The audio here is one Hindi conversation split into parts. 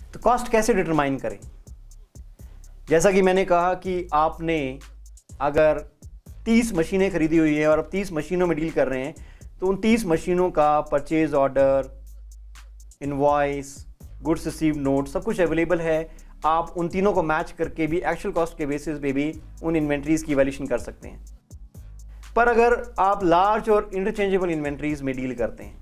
तो कॉस्ट कैसे डिटरमाइन करें? जैसा कि मैंने कहा कि आपने अगर 30 मशीनें खरीदी हुई है और आप 30 मशीनों में डील कर रहे हैं, तो उन 30 मशीनों का purchase order, invoice, goods receive note सब कुछ अवेलेबल है। आप उन तीनों को मैच करके भी एक्चुअल कॉस्ट के बेसिस पे भी उन इन्वेंट्रीज की वैल्यूएशन कर सकते हैं। पर अगर आप लार्ज और इंटरचेंजेबल इन्वेंट्रीज में डील करते हैं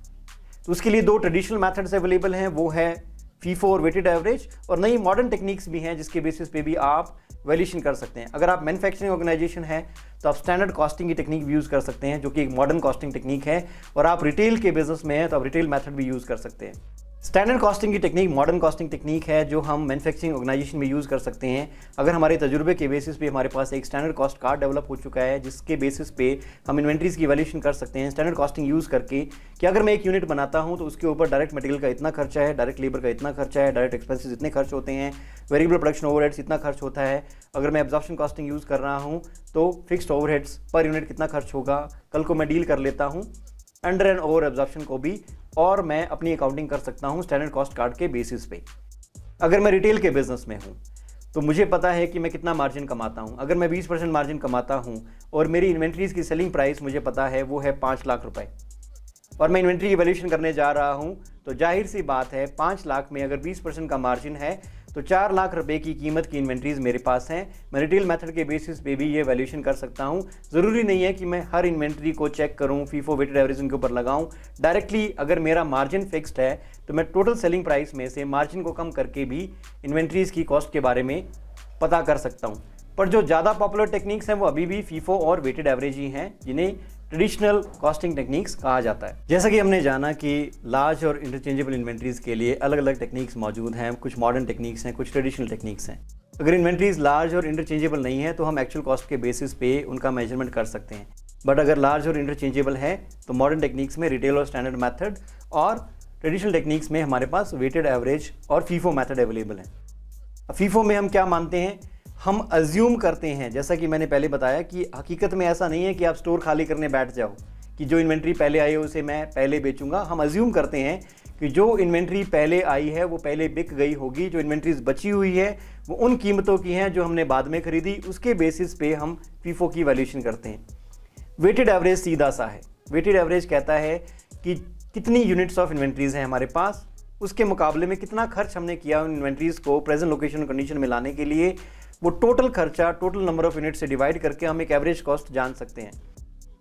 तो उसके लिए दो ट्रेडिशनल मेथड्स अवेलेबल हैं, वो है फीफो और वेटेड एवरेज, और नई मॉडर्न टेक्निक्स भी हैं जिसके बेसिस पे भी आप वैल्यूएशन कर सकते हैं। अगर आप मैन्युफैक्चरिंग ऑर्गेनाइजेशन है तो आप स्टैंडर्ड कॉस्टिंग की टेक्निक भी यूज़ कर सकते हैं, जो कि एक मॉडर्न कॉस्टिंग टेक्निक है। और आप रिटेल के बिजनेस में हैं तो आप रिटेल मेथड भी यूज़ कर सकते हैं। स्टैंडर्ड कॉस्टिंग की टेक्निक मॉडर्न कॉस्टिंग टेक्निक है जो हम मैन्युफैक्चरिंग ऑर्गेनाइजेशन में यूज़ कर सकते हैं। अगर हमारे तजुर्बे के बेसिस पे हमारे पास एक स्टैंडर्ड कॉस्ट कार्ड डेवलप हो चुका है जिसके बेसिस पे हम इन्वेंट्रीज की वैल्यूएशन कर सकते हैं स्टैंडर्ड कॉस्टिंग यूज़ करके, कि अगर मैं एक यूनिट बनाता हूं तो उसके ऊपर डायरेक्ट मटेरियल का इतना खर्चा है, डायरेक्ट लेबर का इतना खर्चा है, डायरेक्ट एक्सपेंसेस इतने खर्च होते हैं, वेरिएबल प्रोडक्शन ओवरहेड्स इतना खर्च होता है। अगर मैं एब्जॉर्प्शन कॉस्टिंग यूज़ कर रहा हूँ तो फिक्स्ड ओवरहेड्स पर यूनिट कितना खर्च होगा, कल को मैं डील कर लेता हूँ अंडर एंड ओवर एब्जॉर्प्शन को भी, और मैं अपनी अकाउंटिंग कर सकता हूं स्टैंडर्ड कॉस्ट कार्ड के बेसिस पे। अगर मैं रिटेल के बिजनेस में हूं तो मुझे पता है कि मैं कितना मार्जिन कमाता हूं। अगर मैं 20% मार्जिन कमाता हूं और मेरी इन्वेंट्रीज की सेलिंग प्राइस मुझे पता है वो है 5 लाख रुपए, और मैं इन्वेंट्री की वैल्यूएशन करने जा रहा हूं, तो जाहिर सी बात है 5 लाख में अगर 20% का मार्जिन है तो 4 लाख रुपए की कीमत की इन्वेंट्रीज मेरे पास हैं। मैं रिटेल मेथड के बेसिस पे भी ये वैल्यूएशन कर सकता हूं। ज़रूरी नहीं है कि मैं हर इन्वेंट्री को चेक करूं, फीफो वेटेड एवरेज उनके ऊपर लगाऊं। डायरेक्टली अगर मेरा मार्जिन फिक्स्ड है तो मैं टोटल सेलिंग प्राइस में से मार्जिन को कम करके भी इन्वेंट्रीज की कॉस्ट के बारे में पता कर सकता हूँ। पर जो ज़्यादा पॉपुलर टेक्निक्स हैं वो अभी भी फीफो और वेटेड एवरेज ही हैं, जिन्हें ट्रेडिशनल कॉस्टिंग टेक्निक्स कहा जाता है। जैसा कि हमने जाना कि लार्ज और इंटरचेंजेबल इन्वेंट्रीज के लिए अलग अलग टेक्निक्स मौजूद हैं, कुछ मॉडर्न टेक्निक्स हैं, कुछ ट्रेडिशनल टेक्निक्स हैं। अगर इन्वेंट्रीज लार्ज और इंटरचेंजेबल नहीं है तो हम एक्चुअल कॉस्ट के बेसिस पे उनका मेजरमेंट कर सकते हैं। बट अगर लार्ज और इंटरचेंजेबल है तो मॉडर्न टेक्निक्स में रिटेल और स्टैंडर्ड मैथड, और ट्रेडिशनल टेक्निक्स में हमारे पास वेटेड एवरेज और फीफो मैथड अवेलेबल है। फीफो में हम क्या मानते हैं, हम अज्यूम करते हैं, जैसा कि मैंने पहले बताया कि हकीकत में ऐसा नहीं है कि आप स्टोर खाली करने बैठ जाओ कि जो इन्वेंट्री पहले आई है उसे मैं पहले बेचूंगा। हम अज्यूम करते हैं कि जो इन्वेंट्री पहले आई है वो पहले बिक गई होगी, जो इन्वेंट्रीज बची हुई है वो उन कीमतों की हैं जो हमने बाद में खरीदी। उसके बेसिस पे हम फीफो की वैल्यूएशन करते हैं। वेटेड एवरेज सीधा सा है। वेटेड एवरेज कहता है कि कितनी यूनिट्स ऑफ इन्वेंट्रीज हैं हमारे पास, उसके मुकाबले में कितना खर्च हमने किया उन इन्वेंट्रीज को प्रेजेंट लोकेशन और कंडीशन में लाने के लिए। वो टोटल खर्चा टोटल नंबर ऑफ यूनिट से डिवाइड करके हम एक एवरेज कॉस्ट जान सकते हैं।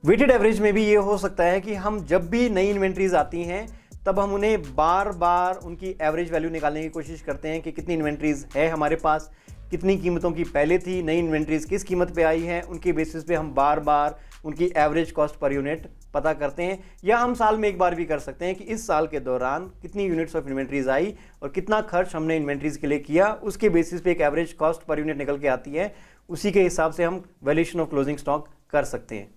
वेटेड एवरेज में भी ये हो सकता है कि हम जब भी नई इन्वेंट्रीज आती हैं तब हम उन्हें बार बार उनकी एवरेज वैल्यू निकालने की कोशिश करते हैं कि कितनी इन्वेंट्रीज है हमारे पास, कितनी कीमतों की पहले थी, नई इन्वेंट्रीज किस कीमत पे आई हैं, उनके बेसिस पे हम बार बार उनकी एवरेज कॉस्ट पर यूनिट पता करते हैं। या हम साल में एक बार भी कर सकते हैं कि इस साल के दौरान कितनी यूनिट्स ऑफ इन्वेंट्रीज आई और कितना खर्च हमने इन्वेंट्रीज के लिए किया, उसके बेसिस पे एक एवरेज कॉस्ट पर यूनिट निकल के आती है। उसी के हिसाब से हम वैल्यूएशन ऑफ क्लोजिंग स्टॉक कर सकते हैं।